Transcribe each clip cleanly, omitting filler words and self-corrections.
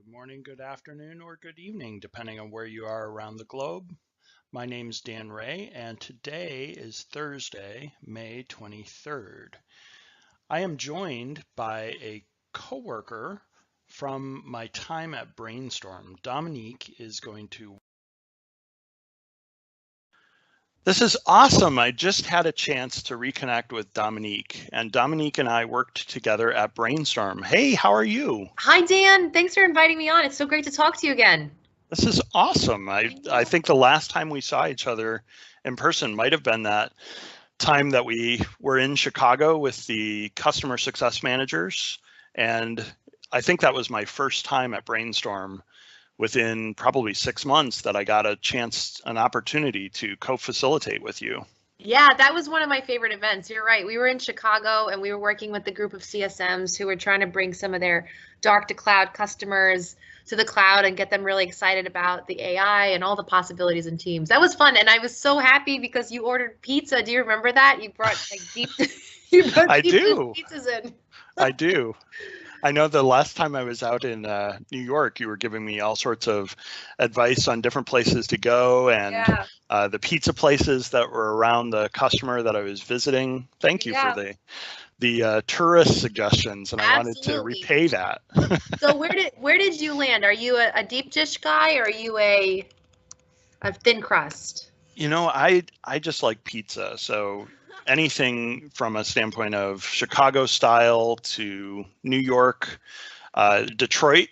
Good morning, good afternoon, or good evening, depending on where you are around the globe. My name is Dan Ray, and today is Thursday, May 23rd. I am joined by a coworker from my time at BrainStorm. Dominique is going to. This is awesome. I just had a chance to reconnect with Dominique, and Dominique and I worked together at BrainStorm. Hey, how are you? Hi, Dan. Thanks for inviting me on. It's so great to talk to you again. This is awesome. I think the last time we saw each other in person might have been that time that we were in Chicago with the customer success managers. And I think that was my first time at BrainStorm within probably 6 months that I got an opportunity to co-facilitate with you. Yeah, that was one of my favorite events. You're right. We were in Chicago and we were working with the group of CSMs who were trying to bring some of their dark to cloud customers to the cloud and get them really excited about the AI and all the possibilities in Teams. That was fun. And I was so happy because you ordered pizza. Do you remember that? You brought like you brought I do. pizzas in. I do. I know the last time I was out in New York, you were giving me all sorts of advice on different places to go and the pizza places that were around the customer that I was visiting. Thank you for the tourist suggestions, and I wanted to repay that. So where did you land? Are you a deep dish guy or are you a thin crust? You know, I just like pizza, so anything from a standpoint of Chicago style to New York, Detroit.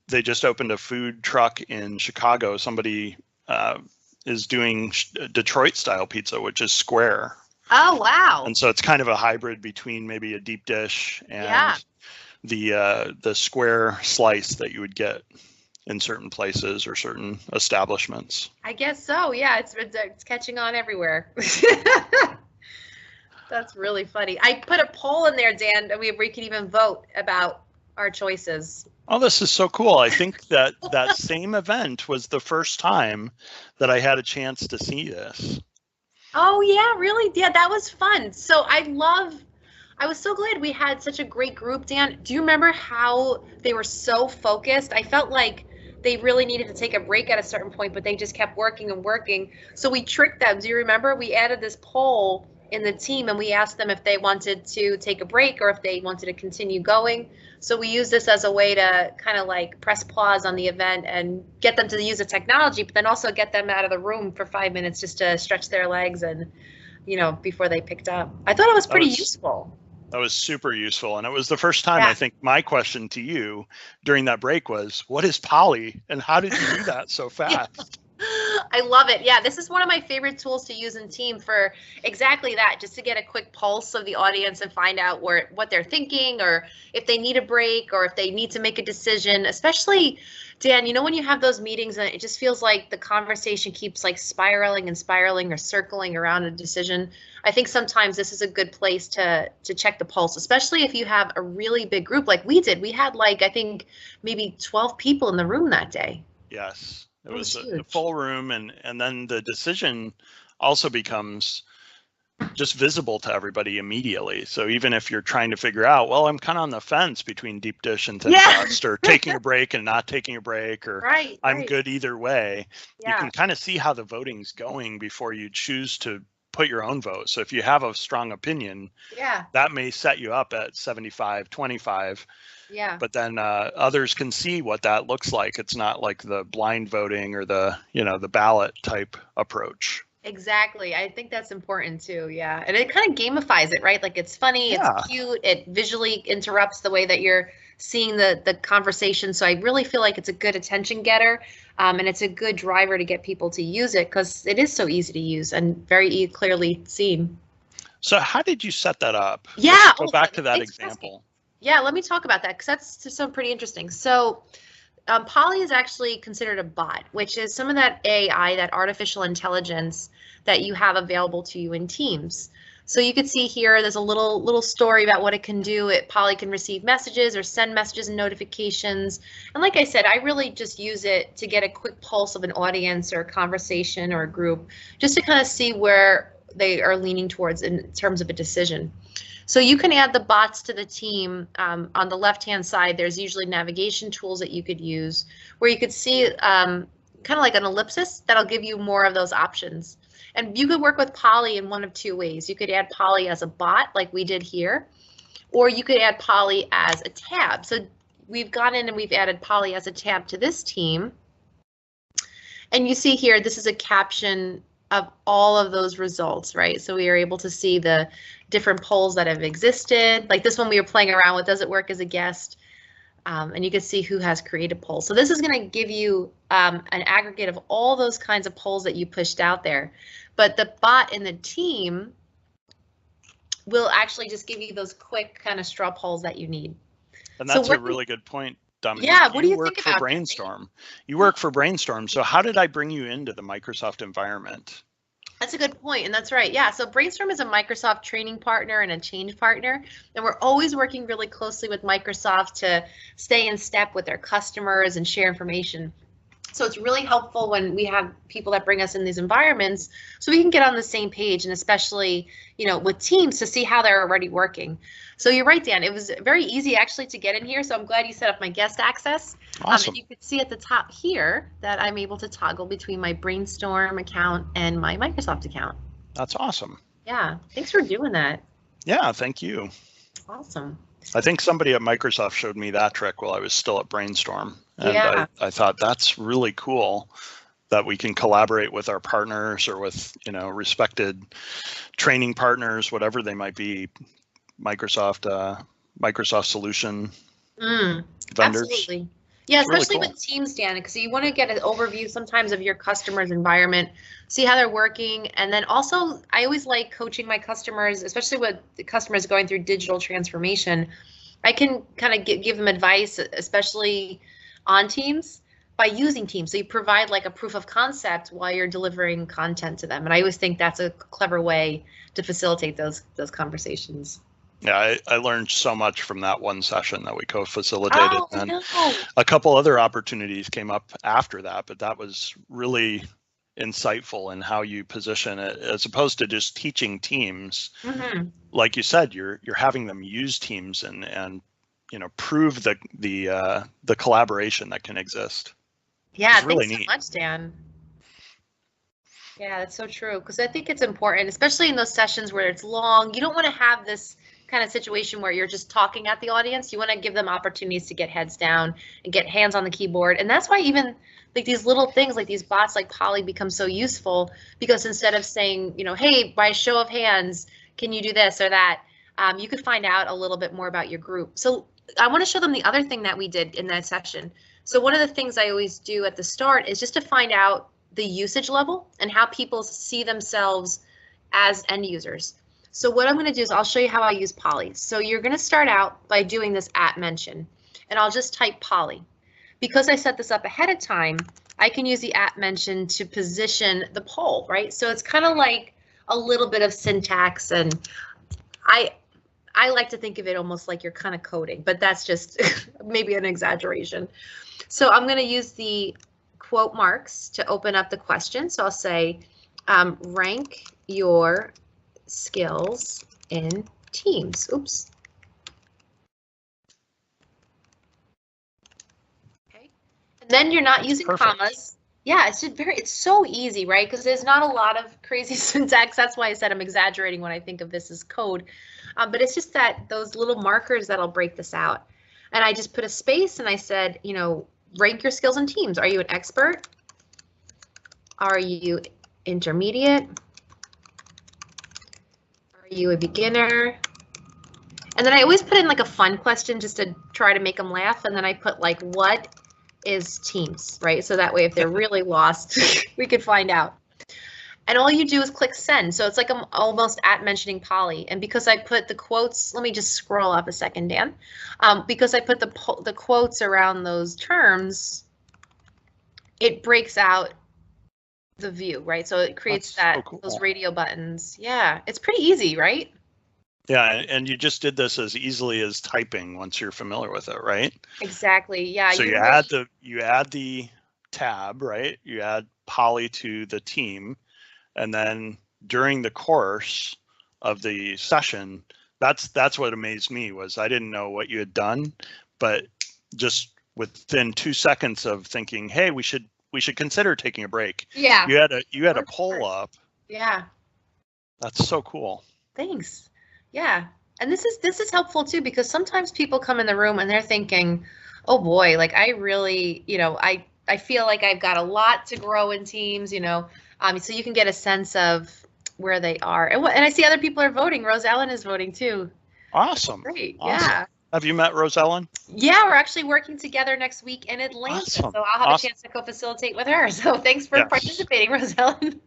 They just opened a food truck in Chicago. Somebody is doing Detroit style pizza, which is square. Oh, wow. And so it's kind of a hybrid between maybe a deep dish and the square slice that you would get in certain places or certain establishments. I guess so. Yeah, it's catching on everywhere. That's really funny. I put a poll in there, Dan, where we could even vote about our choices. Oh, this is so cool. I think that same event was the first time that I had a chance to see this. Oh, yeah, really? Yeah, that was fun. So I was so glad we had such a great group, Dan. Do you remember how they were so focused? I felt like they really needed to take a break at a certain point, but they just kept working and working. So we tricked them. Do you remember? We added this poll in the team and we asked them if they wanted to take a break or if they wanted to continue going. So we use this as a way to kind of like press pause on the event and get them to use the technology, but then also get them out of the room for 5 minutes just to stretch their legs and, before they picked up. I thought it was pretty useful. That was super useful. And it was the first time I think my question to you during that break was, what is Poly and how did you do that so fast? I love it. Yeah, this is one of my favorite tools to use in team for exactly that, just to get a quick pulse of the audience and find out what they're thinking or if they need a break or if they need to make a decision, especially, Dan, when you have those meetings and it just feels like the conversation keeps like spiraling and spiraling or circling around a decision. I think sometimes this is a good place to check the pulse, especially if you have a really big group like we did. We had I think maybe 12 people in the room that day. Yes. It was a full room, and then the decision also becomes just visible to everybody immediately. So even if you're trying to figure out, well, I'm kind of on the fence between deep dish and thin crust, or taking a break and not taking a break, or I'm good either way, you can kind of see how the voting's going before you choose to put your own vote. So if you have a strong opinion, that may set you up at 75-25. Yeah. But then others can see what that looks like. It's not like the blind voting or the ballot type approach. Exactly. I think that's important too. Yeah. And it kind of gamifies it, right? Like it's funny, it's cute, it visually interrupts the way that you're seeing the conversation. So I really feel like it's a good attention getter. And it's a good driver to get people to use it because it is so easy to use and very clearly seen. So how did you set that up? Yeah. Let's go back to that example. Yeah, let me talk about that because that's so pretty interesting. So Poly is actually considered a bot, which is some of that AI, that artificial intelligence that you have available to you in Teams. So you could see here, there's a little story about what it can do. Poly can receive messages or send messages and notifications. And like I said, I really just use it to get a quick pulse of an audience or a conversation or a group, just to kind of see where they are leaning towards in terms of a decision. So you can add the bots to the team. On the left-hand side, there's usually navigation tools that you could use where you could see kind of like an ellipsis that'll give you more of those options. And you could work with Polly in one of two ways. You could add Polly as a bot like we did here, or you could add Polly as a tab. So we've gone in and we've added Polly as a tab to this team. And you see here, this is a caption of all of those results, right? So we are able to see the different polls that have existed. Like this one we were playing around with, does it work as a guest? And you can see who has created polls. So this is going to give you an aggregate of all those kinds of polls that you pushed out there. But the bot in the team will actually just give you those quick kind of straw polls that you need. And that's a really good point, Dominique. Yeah, what do you think about BrainStorm? You work for BrainStorm. So how did I bring you into the Microsoft environment? That's a good point, and that's right. Yeah, so BrainStorm is a Microsoft training partner and a change partner, and we're always working really closely with Microsoft to stay in step with their customers and share information. So it's really helpful when we have people that bring us in these environments so we can get on the same page, and especially, you know, with teams to see how they're already working. So you're right, Dan, it was very easy actually to get in here. So I'm glad you set up my guest access. Awesome. And you can see at the top here that I'm able to toggle between my BrainStorm account and my Microsoft account. That's awesome. Yeah, thanks for doing that. Yeah, thank you. Awesome. I think somebody at Microsoft showed me that trick while I was still at BrainStorm. And yeah. I thought that's really cool that we can collaborate with our partners or with, you know, respected training partners, whatever they might be, Microsoft solution vendors. Absolutely. Yeah, especially really cool. with teams, Dan, because you want to get an overview sometimes of your customer's environment, see how they're working. And then also, I always like coaching my customers, especially with the customers going through digital transformation. I can kind of give them advice, especially on Teams, by using Teams. So you provide like a proof of concept while you're delivering content to them. And I always think that's a clever way to facilitate those conversations. Yeah, I learned so much from that one session that we co-facilitated, and no. a couple other opportunities came up after that, but that was really insightful in how you position it as opposed to just teaching teams. Mm-hmm. Like you said, you're having them use Teams and you know, prove the collaboration that can exist. Yeah, it's really thanks neat. So much, Dan. Yeah, that's so true, because I think it's important, especially in those sessions where it's long. You don't want to have this kind of situation where you're just talking at the audience. You want to give them opportunities to get heads down and get hands on the keyboard. And that's why even like these little things like these bots like Polly become so useful, because instead of saying, you know, hey, by show of hands, can you do this or that? You could find out a little bit more about your group. So I want to show them the other thing that we did in that session. So one of the things I always do at the start is just to find out the usage level and how people see themselves as end users. So what I'm going to do is I'll show you how I use Polly. So you're going to start out by doing this @mention, and I'll just type Polly. Because I set this up ahead of time, I can use the @mention to position the poll, right? So it's kind of like a little bit of syntax, and I like to think of it almost like you're kind of coding, but that's just maybe an exaggeration. So I'm going to use the quote marks to open up the question. So I'll say, rank your skills in Teams. Oops. Okay. And then you're not using commas. Yeah, it's so easy, right? Because there's not a lot of crazy syntax. That's why I said I'm exaggerating when I think of this as code. But it's just that those little markers that'll break this out. And I just put a space and I said, you know, rank your skills in Teams. Are you an expert? Are you intermediate? Are you a beginner? And then I always put in like a fun question just to try to make them laugh. And then I put like, what is Teams, right? So that way, if they're really lost, we could find out. And all you do is click send. So it's like I'm almost @mentioning Polly. And because I put the quotes, let me just scroll up a second, Dan. Because I put the quotes around those terms, it breaks out the view, right? So it creates those radio buttons. Yeah, it's pretty easy, right? Yeah, and you just did this as easily as typing once you're familiar with it, right? Exactly. Yeah. So you add the tab, right? You add Polly to the team, and then during the course of the session, That's what amazed me, was I didn't know what you had done, but just within 2 seconds of thinking, hey, we should consider taking a break. Yeah. You had a poll up. Yeah. That's so cool. Thanks. Yeah. And this is helpful too, because sometimes people come in the room and they're thinking, oh boy, like I really, I feel like I've got a lot to grow in teams, so you can get a sense of where they are. And I see other people are voting. Rose Ellen is voting too. Awesome. Great. Awesome. Yeah. Have you met Rose Ellen? Yeah, we're actually working together next week in Atlanta. Awesome. So I'll have a chance to co-facilitate with her. So thanks for participating, Rose Ellen.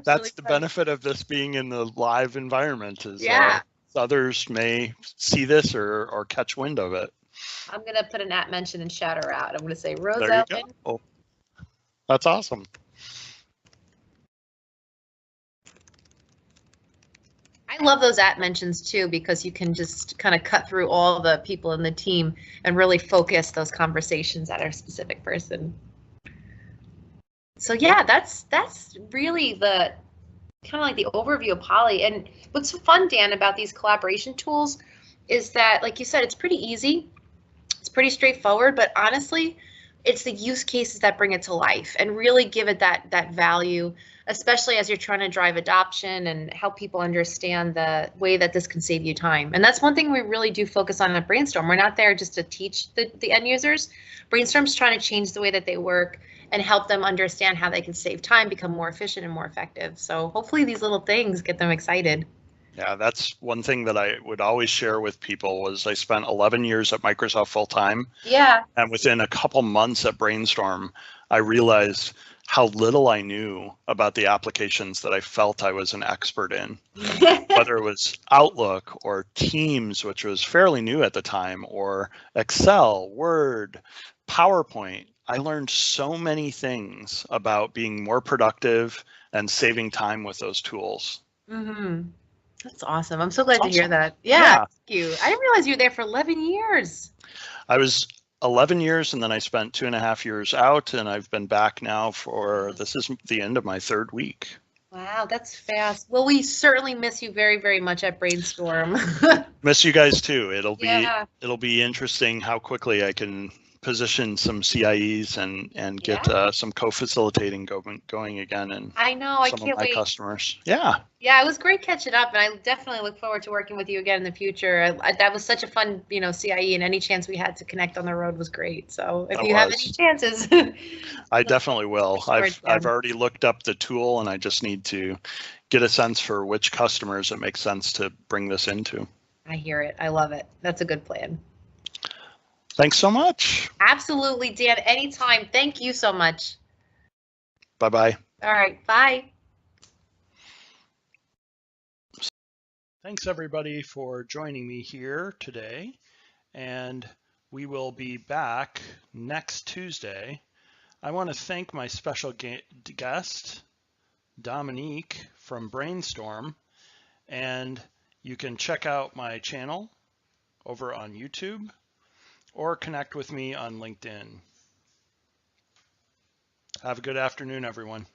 That's really the benefit of this being in the live environment, is others may see this or catch wind of it. I'm going to put an @ mention and shout her out. I'm going to say, Rose There Ellen. you go. That's awesome. I love those @ mentions too, because you can just kind of cut through all the people in the team and really focus those conversations at a specific person. So yeah, that's really the kind of like the overview of Poly. And what's fun, Dan, about these collaboration tools is that, like you said, it's pretty easy. It's pretty straightforward, but honestly, it's the use cases that bring it to life and really give it that value, especially as you're trying to drive adoption and help people understand the way that this can save you time. And that's one thing we really do focus on at BrainStorm. We're not there just to teach the end users. BrainStorm's trying to change the way that they work and help them understand how they can save time, become more efficient and more effective. So hopefully these little things get them excited. Yeah, that's one thing that I would always share with people, was I spent 11 years at Microsoft full time. Yeah. And within a couple months at BrainStorm, I realized how little I knew about the applications that I felt I was an expert in, whether it was Outlook or Teams, which was fairly new at the time, or Excel, Word, PowerPoint. I learned so many things about being more productive and saving time with those tools. Mm-hmm. That's awesome. I'm so glad to hear that. Yeah, thank you. I didn't realize you were there for 11 years. I was 11 years, and then I spent 2.5 years out, and I've been back now for, this is the end of my 3rd week. Wow, that's fast. Well, we certainly miss you very, very much at BrainStorm. Miss you guys too. It'll be interesting how quickly I can position some CIEs and get some co-facilitating going again, and I know, I some can't of my wait. Customers. Yeah, it was great catching up, and I definitely look forward to working with you again in the future. That was such a fun, CIE, and any chance we had to connect on the road was great. So if you have any chances, I definitely will. I've already looked up the tool, and I just need to get a sense for which customers it makes sense to bring this into. I hear it. I love it. That's a good plan. Thanks so much. Absolutely, Dan. Anytime. Thank you so much. Bye-bye. All right. Bye. Thanks, everybody, for joining me here today. And we will be back next Tuesday. I want to thank my special guest, Dominique from BrainStorm. And you can check out my channel over on YouTube, or connect with me on LinkedIn. Have a good afternoon, everyone.